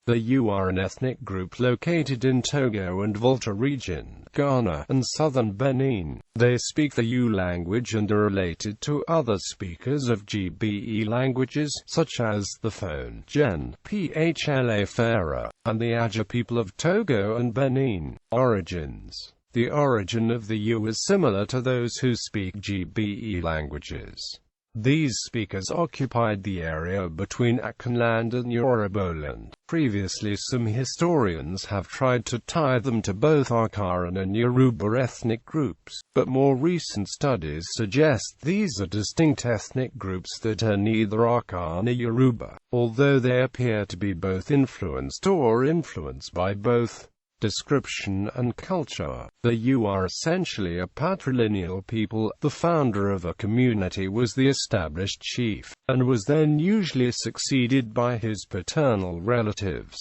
The Yu are an ethnic group located in Togo and Volta Region, Ghana, and southern Benin. They speak the Yu language and are related to other speakers of Gbe languages, such as the Phone, Gen, Phla Phera, and the Aja people of Togo and Benin. Origins. The origin of the Yu is similar to those who speak Gbe languages. These speakers occupied the area between Akanland and Yorubaland. Previously, some historians have tried to tie them to both Akaran and Yoruba ethnic groups, but more recent studies suggest these are distinct ethnic groups that are neither Aka nor Yoruba, although they appear to be both influenced or influenced by both description and culture. The Yu are essentially a patrilineal people. The founder of a community was the established chief, and was then usually succeeded by his paternal relatives.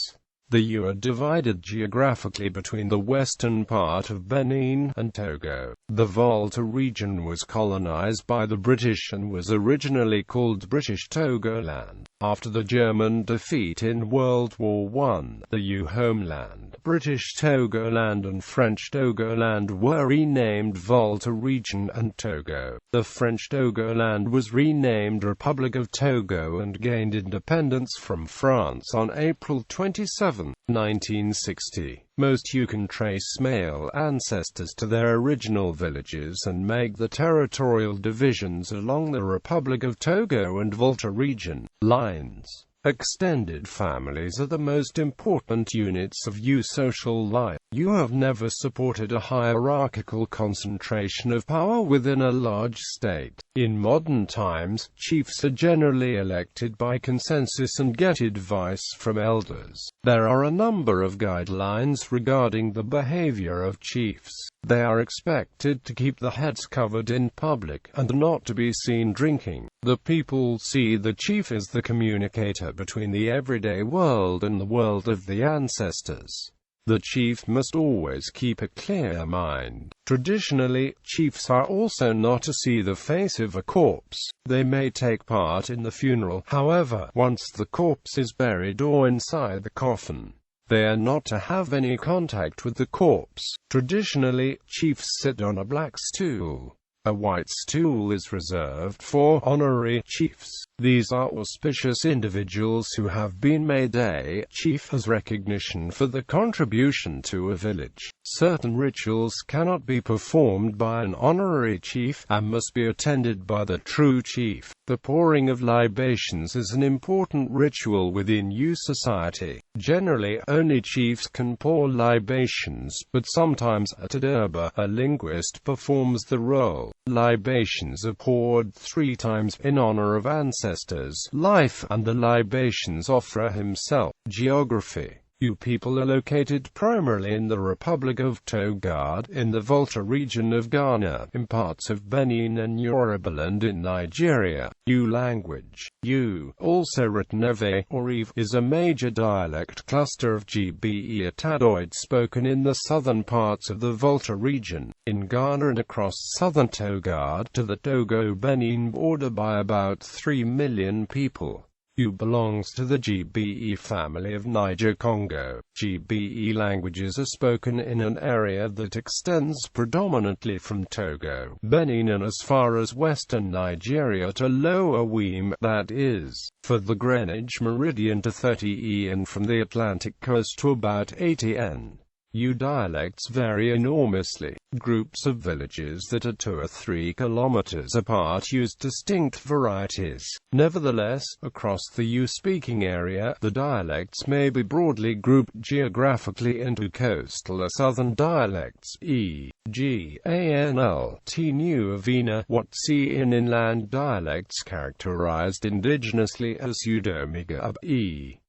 The Yu are divided geographically between the western part of Benin and Togo. The Volta region was colonized by the British and was originally called British Togoland. After the German defeat in World War I, the Yu homeland, British Togoland and French Togoland were renamed Volta Region and Togo. The French Togoland was renamed Republic of Togo and gained independence from France on April 27, 1960. Most Yu can trace male ancestors to their original villages and make the territorial divisions along the Republic of Togo and Volta region lines. Extended families are the most important units of Yu social life. Yu have never supported a hierarchical concentration of power within a large state. In modern times, chiefs are generally elected by consensus and get advice from elders. There are a number of guidelines regarding the behavior of chiefs. They are expected to keep the heads covered in public, and not to be seen drinking. The people see the chief as the communicator between the everyday world and the world of the ancestors. The chief must always keep a clear mind. Traditionally, chiefs are also not to see the face of a corpse. They may take part in the funeral, however, once the corpse is buried or inside the coffin. They are not to have any contact with the corpse. Traditionally, chiefs sit on a black stool. A white stool is reserved for honorary chiefs. These are auspicious individuals who have been made a chief as recognition for the contribution to a village. Certain rituals cannot be performed by an honorary chief, and must be attended by the true chief. The pouring of libations is an important ritual within Yu society. Generally, only chiefs can pour libations, but sometimes a Tadurba, a linguist, performs the role. Libations are poured 3 times in honor of ancestors, life, and the libations offerer himself. Geography. Yu people are located primarily in the Republic of Togo, in the Volta region of Ghana, in parts of Benin and Yorubaland in Nigeria. Yu language. Yu, also written Eve or Eve, is a major dialect cluster of Gbe Atadoid spoken in the southern parts of the Volta region, in Ghana and across southern Togo to the Togo-Benin border by about 3 million people. Yu belongs to the Gbe family of Niger-Congo. Gbe languages are spoken in an area that extends predominantly from Togo, Benin and as far as western Nigeria to Lower Weem, that is, for the Greenwich meridian to 30 and from the Atlantic coast to about 80 n. Yu dialects vary enormously. Groups of villages that are 2 or 3 kilometers apart use distinct varieties. Nevertheless, across the Yu-speaking area, the dialects may be broadly grouped geographically into coastal or southern dialects, e.g., Anl, Tnu Avena, Watsi, and inland dialects characterized indigenously as Udomiga, e.g.,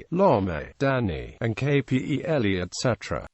Lome, Dani, and Kpel, etc.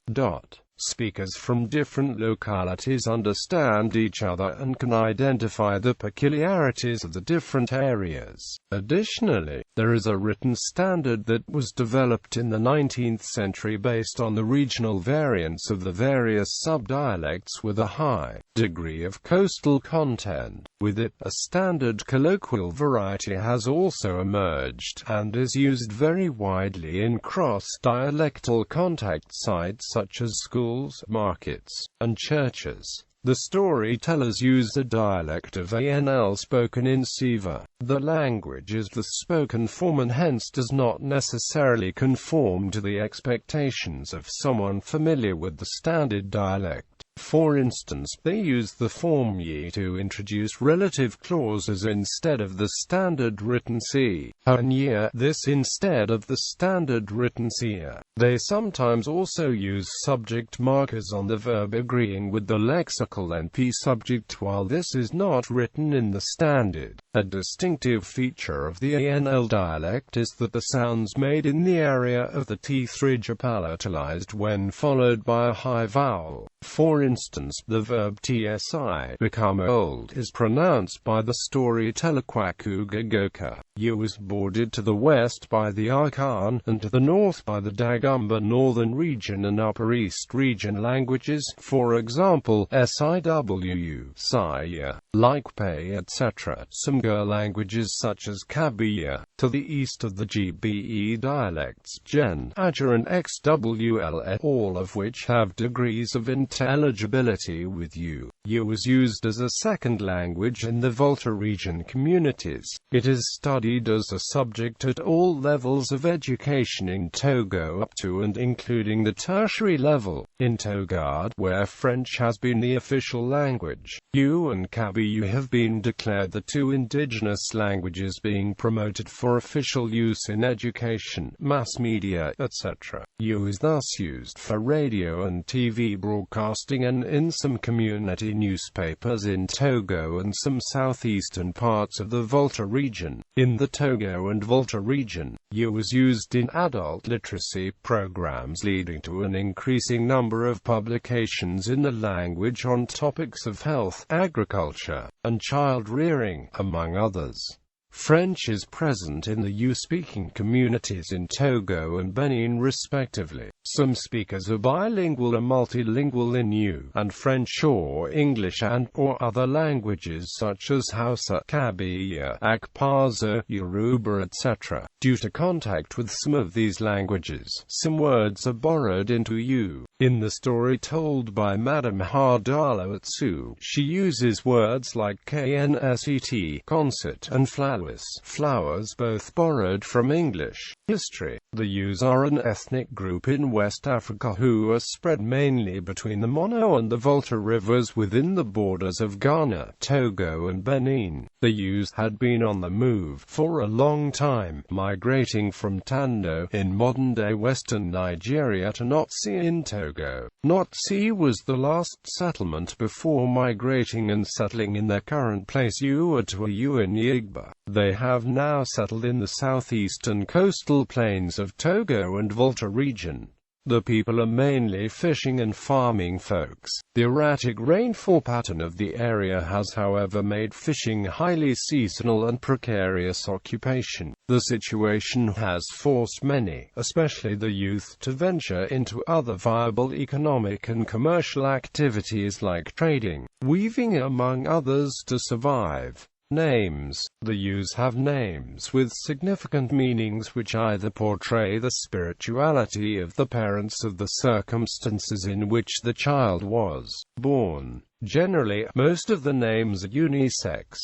Speakers from different localities understand each other and can identify the peculiarities of the different areas. Additionally, there is a written standard that was developed in the 19th century based on the regional variants of the various subdialects with a high degree of coastal content. With it, a standard colloquial variety has also emerged, and is used very widely in cross-dialectal contact sites such as schools, markets, and churches. The storytellers use a dialect of ANL spoken in Siva. The language is the spoken form and hence does not necessarily conform to the expectations of someone familiar with the standard dialect. For instance, they use the form ye to introduce relative clauses instead of the standard written si, and ye, this instead of the standard written sia. They sometimes also use subject markers on the verb agreeing with the lexical NP subject while this is not written in the standard. A distinctive feature of the ANL dialect is that the sounds made in the area of the teeth ridge are palatalized when followed by a high vowel. For instance, the verb tsi, become old, is pronounced by the storyteller Kwakugagoka. U is bordered to the west by the Arkan, and to the north by the Dagomba Northern Region and Upper East Region languages, for example, Siwu, Saya, Laikpe, etc. Some Gur languages such as Kabiya, to the east of the GBE dialects, Gen, Aja and XWL, all of which have degrees of intelligibility with U. U is used as a second language in the Volta region communities. It is studied as a subject at all levels of education in Togo up to and including the tertiary level. In Togad, where French has been the official language, U and Kabiyu have been declared the two indigenous languages being promoted for official use in education, mass media, etc. U is thus used for radio and TV broadcasting and in some community newspapers in Togo and some southeastern parts of the Volta region. In the Togo and Volta region, U is used in adult literacy programs leading to an increasing number of publications in the language on topics of health, agriculture, and child rearing, among others. French is present in the U-speaking communities in Togo and Benin respectively. Some speakers are bilingual or multilingual in U and French or English and/or other languages such as Hausa, Kabiya, Akpaza, Yoruba, etc. Due to contact with some of these languages, some words are borrowed into U. In the story told by Madame Hardala Atsu, she uses words like knset, concert, and flowers, both borrowed from English. History. The Yus are an ethnic group in West Africa who are spread mainly between the Mono and the Volta rivers within the borders of Ghana, Togo and Benin. The Yus had been on the move for a long time, migrating from Tando, in modern-day western Nigeria, to Notsi in Togo. Notsi was the last settlement before migrating and settling in their current place Uwa to Uwa in Yigba. They have now settled in the southeastern coastal plains of Togo and Volta region. The people are mainly fishing and farming folks. The erratic rainfall pattern of the area has however made fishing highly seasonal and precarious occupation. The situation has forced many, especially the youth, to venture into other viable economic and commercial activities like trading, weaving among others to survive. Names. The Yus have names with significant meanings which either portray the spirituality of the parents of the circumstances in which the child was born. Generally, most of the names are unisex.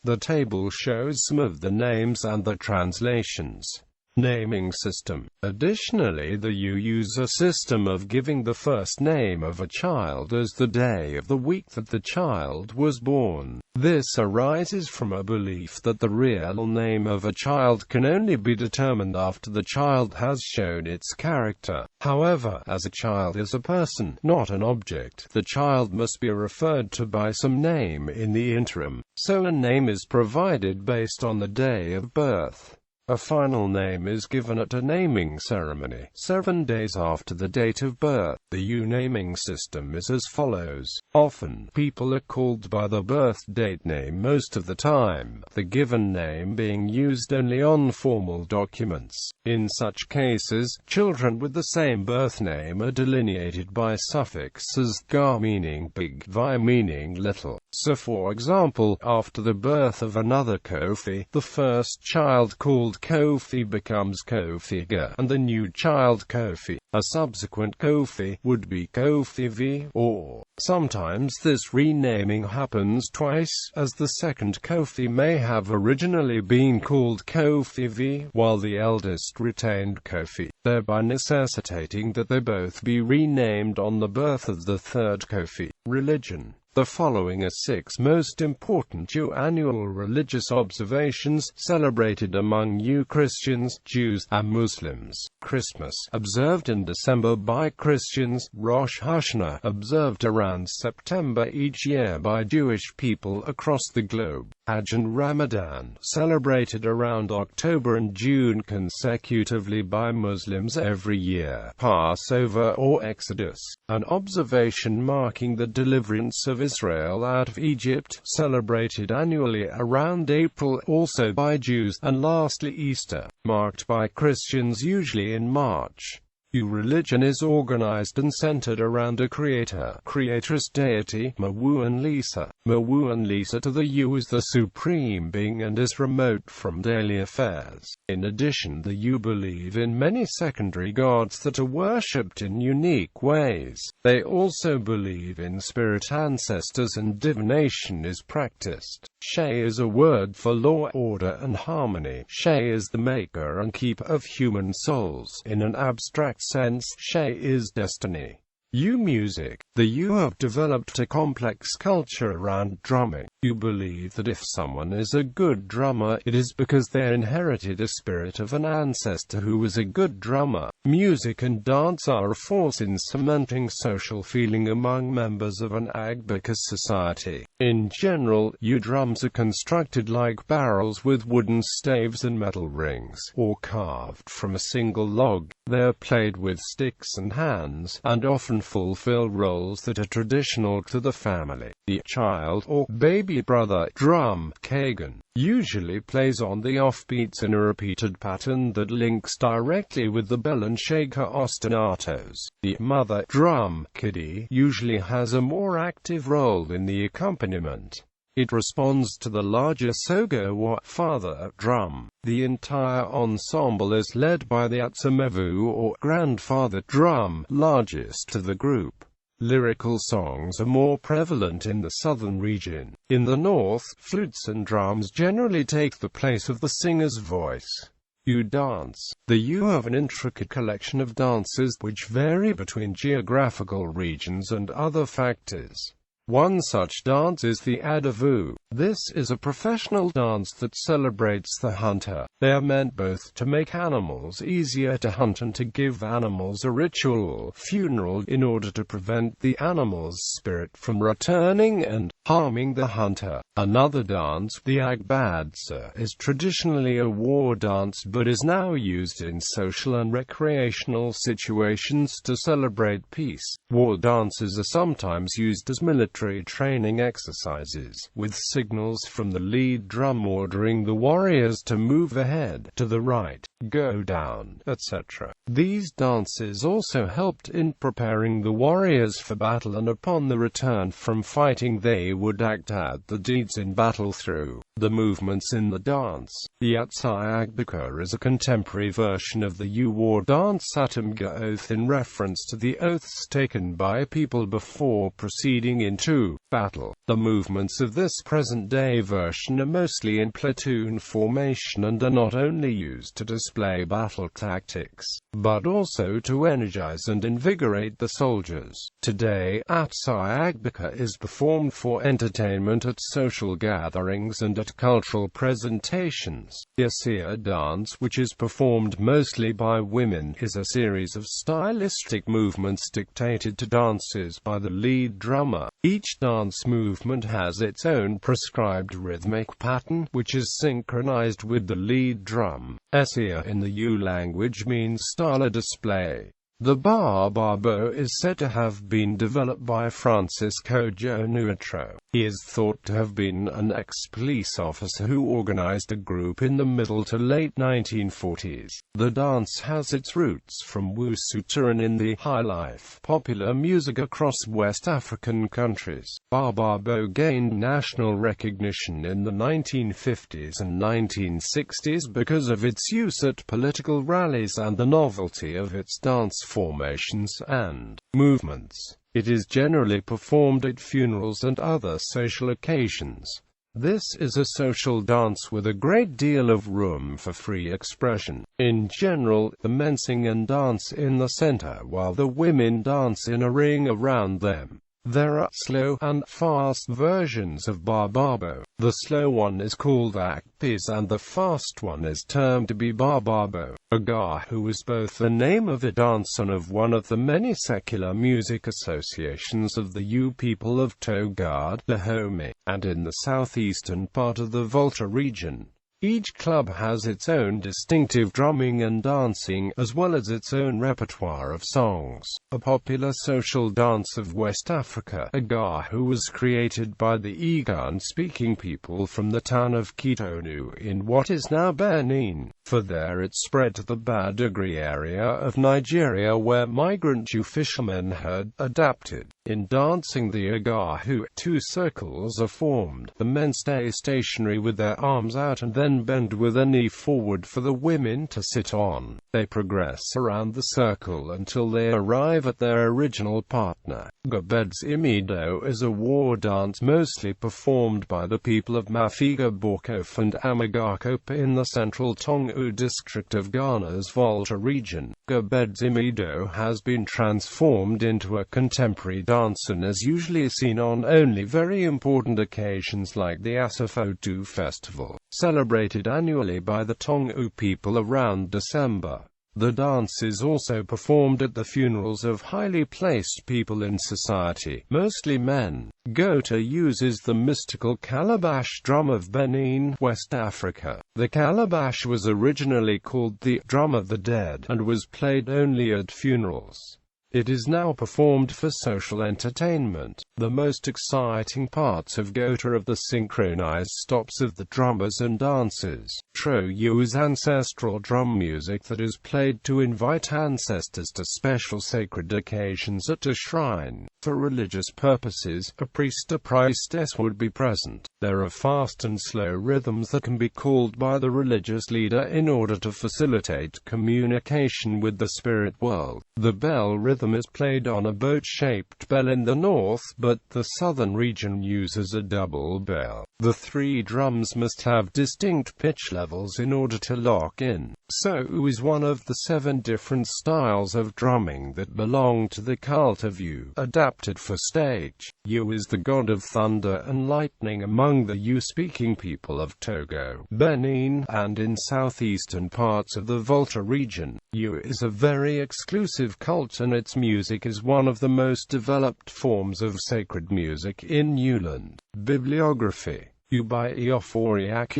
The table shows some of the names and the translations. Naming system. Additionally, the Yu use a system of giving the first name of a child as the day of the week that the child was born. This arises from a belief that the real name of a child can only be determined after the child has shown its character. However, as a child is a person, not an object, the child must be referred to by some name in the interim, so a name is provided based on the day of birth. A final name is given at a naming ceremony, 7 days after the date of birth. The U-naming system is as follows. Often, people are called by the birth date name most of the time, the given name being used only on formal documents. In such cases, children with the same birth name are delineated by suffixes ga meaning big, vi meaning little. So for example, after the birth of another Kofi, the first child called Kofi becomes Kofiga, and the new child Kofi, a subsequent Kofi, would be Kofi V, or sometimes this renaming happens twice, as the second Kofi may have originally been called Kofi V, while the eldest retained Kofi, thereby necessitating that they both be renamed on the birth of the third Kofi. Religion. The following are 6 most important annual religious observations celebrated among you Christians, Jews, and Muslims. Christmas, observed in December by Christians. Rosh Hashanah, observed around September each year by Jewish people across the globe. Hajj and Ramadan, celebrated around October and June consecutively by Muslims every year. Passover or Exodus, an observation marking the deliverance of Israel out of Egypt, celebrated annually around April, also by Jews. And lastly Easter, marked by Christians usually in March. Religion is organized and centered around a creatress deity, Mawu and Lisa. Mawu and Lisa to the U is the supreme being and is remote from daily affairs. In addition, the U believe in many secondary gods that are worshipped in unique ways. They also believe in spirit ancestors and divination is practiced. She is a word for law, order and harmony. She is the maker and keeper of human souls. In an abstract sense, she is destiny. U music. The U have developed a complex culture around drumming. You believe that if someone is a good drummer, it is because they inherited a spirit of an ancestor who was a good drummer. Music and dance are a force in cementing social feeling among members of an Agabus society. In general, U drums are constructed like barrels with wooden staves and metal rings, or carved from a single log. They are played with sticks and hands, and often fulfill roles that are traditional to the family. The child or baby brother drum, Kagan, usually plays on the offbeats in a repeated pattern that links directly with the bell and shaker ostinatos. The mother drum, Kiddy, usually has a more active role in the accompaniment. It responds to the larger sogo or father drum. The entire ensemble is led by the atsamevu or grandfather drum, largest to the group. Lyrical songs are more prevalent in the southern region. In the north, flutes and drums generally take the place of the singer's voice. U dance. The U have an intricate collection of dances which vary between geographical regions and other factors. One such dance is the Adavu. This is a professional dance that celebrates the hunter. They are meant both to make animals easier to hunt and to give animals a ritual funeral in order to prevent the animal's spirit from returning and harming the hunter. Another dance, the Agbadsa, is traditionally a war dance but is now used in social and recreational situations to celebrate peace. War dances are sometimes used as military training exercises, with signals from the lead drum ordering the warriors to move ahead, to the right, go down, etc. These dances also helped in preparing the warriors for battle, and upon the return from fighting they would act out the deeds in battle through the movements in the dance. The Atsai Agbaka is a contemporary version of the U war dance Atamga oath in reference to the oaths taken by people before proceeding into battle. The movements of this present-day version are mostly in platoon formation and are not only used to display display battle tactics, but also to energize and invigorate the soldiers. Today, Atsai Agbika is performed for entertainment at social gatherings and at cultural presentations. Yasir Dance, which is performed mostly by women, is a series of stylistic movements dictated to dances by the lead drummer. Each dance movement has its own prescribed rhythmic pattern, which is synchronized with the lead drum. Yasir in the Yu language means style or display. The Barbabo is said to have been developed by Francisco Jonuatro. He is thought to have been an ex-police officer who organized a group in the middle to late 1940s. The dance has its roots from Wusuteran in the high-life, popular music across West African countries. Barbabo gained national recognition in the 1950s and 1960s because of its use at political rallies and the novelty of its dance formations and movements. It is generally performed at funerals and other social occasions. This is a social dance with a great deal of room for free expression. In general, the men sing and dance in the center while the women dance in a ring around them. There are slow and fast versions of Barbabo. The slow one is called Akpis and the fast one is termed to be Barbabo. Agahu is both the name of a dance and of one of the many secular music associations of the Yu people of Togo, Dahomey, and in the southeastern part of the Volta region. Each club has its own distinctive drumming and dancing, as well as its own repertoire of songs. A popular social dance of West Africa, Agahu was created by the Igan-speaking people from the town of Cotonou in what is now Benin. For there it spread to the Badagry area of Nigeria where migrant Jew fishermen had adapted. In dancing the Agahu, two circles are formed. The men stay stationary with their arms out and then bend with a knee forward for the women to sit on. They progress around the circle until they arrive at their original partner. Gabed's-Imido is a war dance mostly performed by the people of Mafiga Borkof and Amagakope in the central Tongu district of Ghana's Volta region. Gabed's-Imido has been transformed into a contemporary dance and is usually seen on only very important occasions like the Asafotu festival, celebrated annually by the Tongu people around December. The dance is also performed at the funerals of highly placed people in society, mostly men. Gota uses the mystical calabash drum of Benin, West Africa. The calabash was originally called the drum of the dead, and was played only at funerals. It is now performed for social entertainment. The most exciting parts of Gota are the synchronized stops of the drummers and dancers. Tro-Yu is ancestral drum music that is played to invite ancestors to special sacred occasions at a shrine. For religious purposes, a priest or priestess would be present. There are fast and slow rhythms that can be called by the religious leader in order to facilitate communication with the spirit world. The bell rhythm is played on a boat-shaped bell in the north, but the southern region uses a double bell. The three drums must have distinct pitch levels in order to lock in. So is one of the 7 different styles of drumming that belong to the cult of Yu, adapted for stage. Yu is the god of thunder and lightning among the Yu-speaking people of Togo, Benin, and in southeastern parts of the Volta region. Yu is a very exclusive cult and its music is one of the most developed forms of sacred music in Uland. Bibliography. Yu by Eophoriak.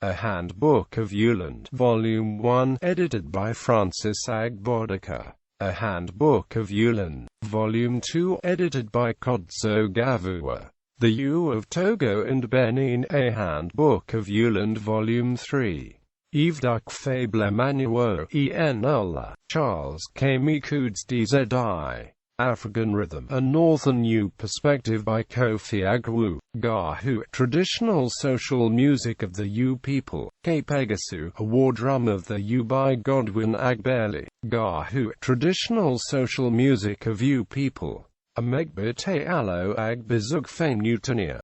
A Handbook of Uland, Volume 1, edited by Francis Agbodika. A Handbook of Uland, Volume 2, edited by Kodzo Gavua. The Yu of Togo and Benin. A Handbook of Uland, Volume 3. Yves Duc Fable Emmanuel, Enola, Charles K. Mikuds DZI. African Rhythm, A Northern Yu Perspective by Kofi Agwu. Gahu, Traditional Social Music of the Yu People. Pegasu, A War Drum of the Yu by Godwin Agbeli. Gahu, Traditional Social Music of Yu People. Amegbite Alo Agbizug Fame Newtonia.